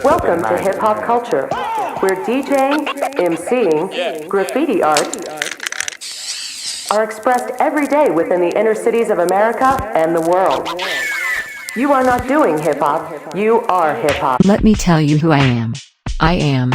Welcome to Hip Hop Culture, where DJing, MCing, graffiti art are expressed every day within the inner cities of America and the world. You are not doing hip hop, you are hip hop. Let me tell you who I am. I am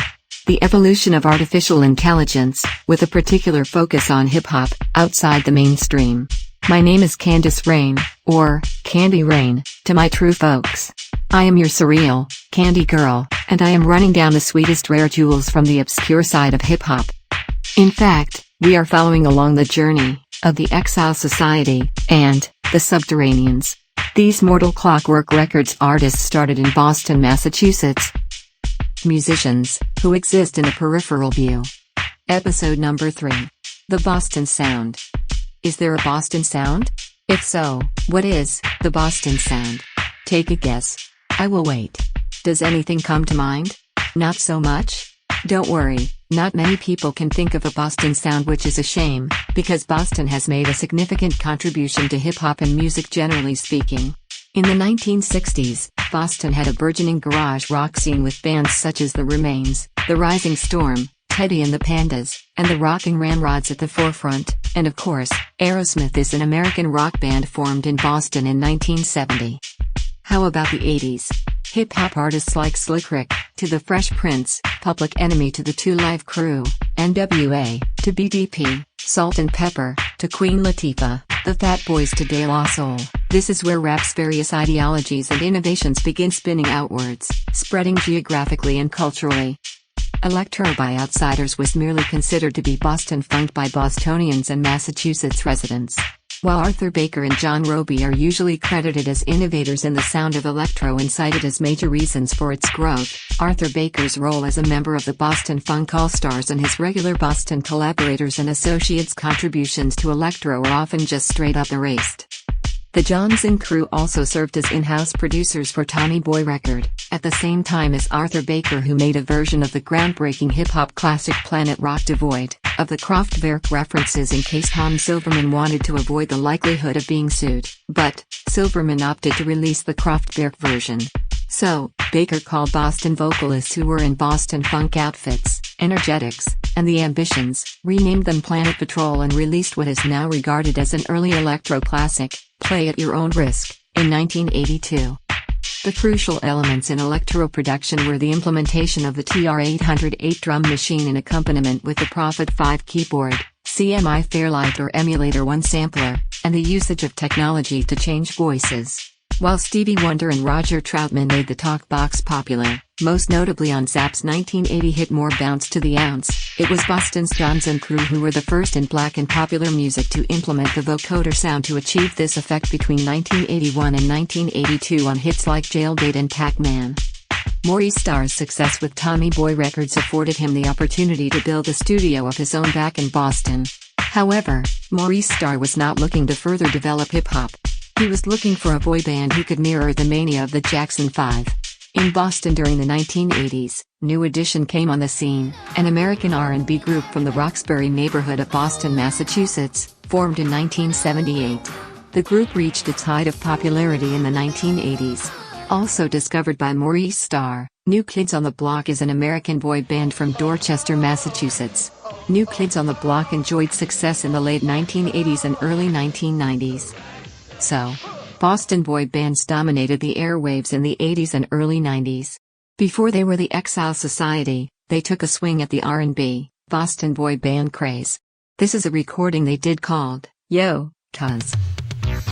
the evolution of artificial intelligence, with a particular focus on hip hop, outside the mainstream. My name is Candice Rain, or Candy Rain, to my true folks. I am your surreal, candy girl, and I am running down the sweetest rare jewels from the obscure side of hip-hop. In fact, we are following along the journey of the Exile Society and the Subterraneanz. These mortal Clockwork Records artists started in Boston, Massachusetts. Musicians who exist in a peripheral view. Episode number 3. The Boston Sound. Is there a Boston Sound? If so, what is the Boston Sound? Take a guess. I will wait. Does anything come to mind? Not so much? Don't worry, not many people can think of a Boston sound, which is a shame, because Boston has made a significant contribution to hip-hop and music generally speaking. In the 1960s, Boston had a burgeoning garage rock scene with bands such as The Remains, The Rising Storm, Teddy and the Pandas, and the Rockin' Ramrods at the forefront, and of course, Aerosmith is an American rock band formed in Boston in 1970. How about the 80s? Hip-hop artists like Slick Rick, to the Fresh Prince, Public Enemy to the 2 Live Crew, NWA, to BDP, Salt and Pepper, to Queen Latifah, the Fat Boys to De La Soul. This is where rap's various ideologies and innovations begin spinning outwards, spreading geographically and culturally. Electro by outsiders was merely considered to be Boston funk by Bostonians and Massachusetts residents. While Arthur Baker and John Roby are usually credited as innovators in the sound of electro and cited as major reasons for its growth, Arthur Baker's role as a member of the Boston Funk All-Stars and his regular Boston collaborators and associates' contributions to electro are often just straight up erased. The MCA Crew also served as in-house producers for Tommy Boy Record, at the same time as Arthur Baker, who made a version of the groundbreaking hip-hop classic Planet Rock devoid of the Kraftwerk references in case Hans Silverman wanted to avoid the likelihood of being sued, but Silverman opted to release the Kraftwerk version. So, Baker called Boston vocalists who were in Boston funk outfits, Energetics, and The Ambitions, renamed them Planet Patrol, and released what is now regarded as an early electro classic, Play at Your Own Risk, in 1982. The crucial elements in electro production were the implementation of the TR-808 drum machine in accompaniment with the Prophet 5 keyboard, CMI Fairlight or Emulator 1 sampler, and the usage of technology to change voices. While Stevie Wonder and Roger Troutman made the talk box popular, most notably on Zapp's 1980 hit More Bounce to the Ounce, it was Boston's MCA Crew who were the first in black and popular music to implement the vocoder sound to achieve this effect between 1981 and 1982 on hits like Jailbait and Pac-Man. Maurice Starr's success with Tommy Boy Records afforded him the opportunity to build a studio of his own back in Boston. However, Maurice Starr was not looking to further develop hip-hop. He was looking for a boy band who could mirror the mania of the Jackson 5. In Boston during the 1980s, New Edition came on the scene, an American R&B group from the Roxbury neighborhood of Boston, Massachusetts, formed in 1978. The group reached its height of popularity in the 1980s. Also discovered by Maurice Starr, New Kids on the Block is an American boy band from Dorchester, Massachusetts. New Kids on the Block enjoyed success in the late 1980s and early 1990s. So, Boston boy bands dominated the airwaves in the 80s and early 90s. Before they were the Exile Society, they took a swing at the R&B, Boston boy band craze. This is a recording they did called, Yo, Cuz. Check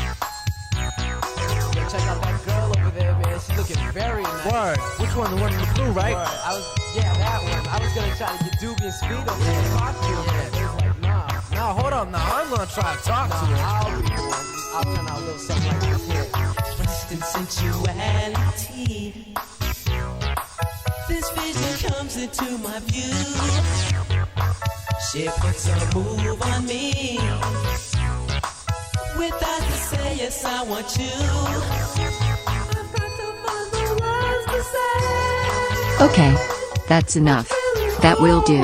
out that girl over there, man. She's looking very nice. Word. Which one? The one in the blue, right? Word. Yeah, that one. I was gonna try to get Dubious Speed over there and talk to him, but it was like, nah. Now, hold up. Now, I'm gonna try to talk to him. I'll be the one. I'll turn out a little something like this here. Western sensuality. This vision comes into my view. She puts a move on me. Without to say yes, I want you. I've got to find the words to say. Okay, that's enough. That will do.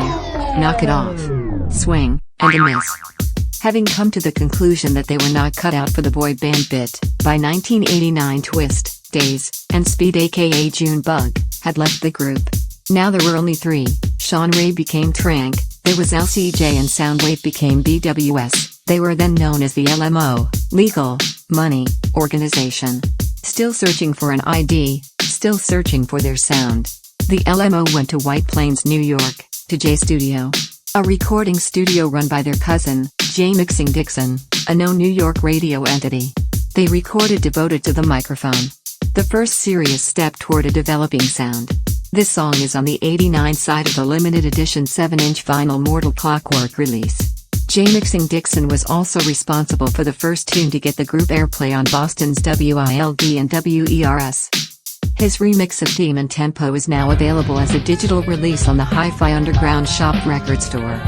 Knock it off. Swing, and a miss. Having come to the conclusion that they were not cut out for the boy band bit, By 1989 Twist, Days, and Speed aka June Bug, had left the group. Now there were only three. Sean Ray became Trank, there was LCJ and Soundwave became BWS, they were then known as the LMO, Legal, Money, Organization. Still searching for an ID, still searching for their sound. The LMO went to White Plains, New York, to J Studio, a recording studio run by their cousin, J Mixing Dixon, a known New York radio entity. They recorded devoted to the microphone. The first serious step toward a developing sound. This song is on the 89 side of the limited edition 7-inch vinyl Mortal Clockwork release. J Mixing Dixon was also responsible for the first tune to get the group airplay on Boston's WILD and WERS. His remix of Theme and Tempo is now available as a digital release on the Hi-Fi Underground Shop record store.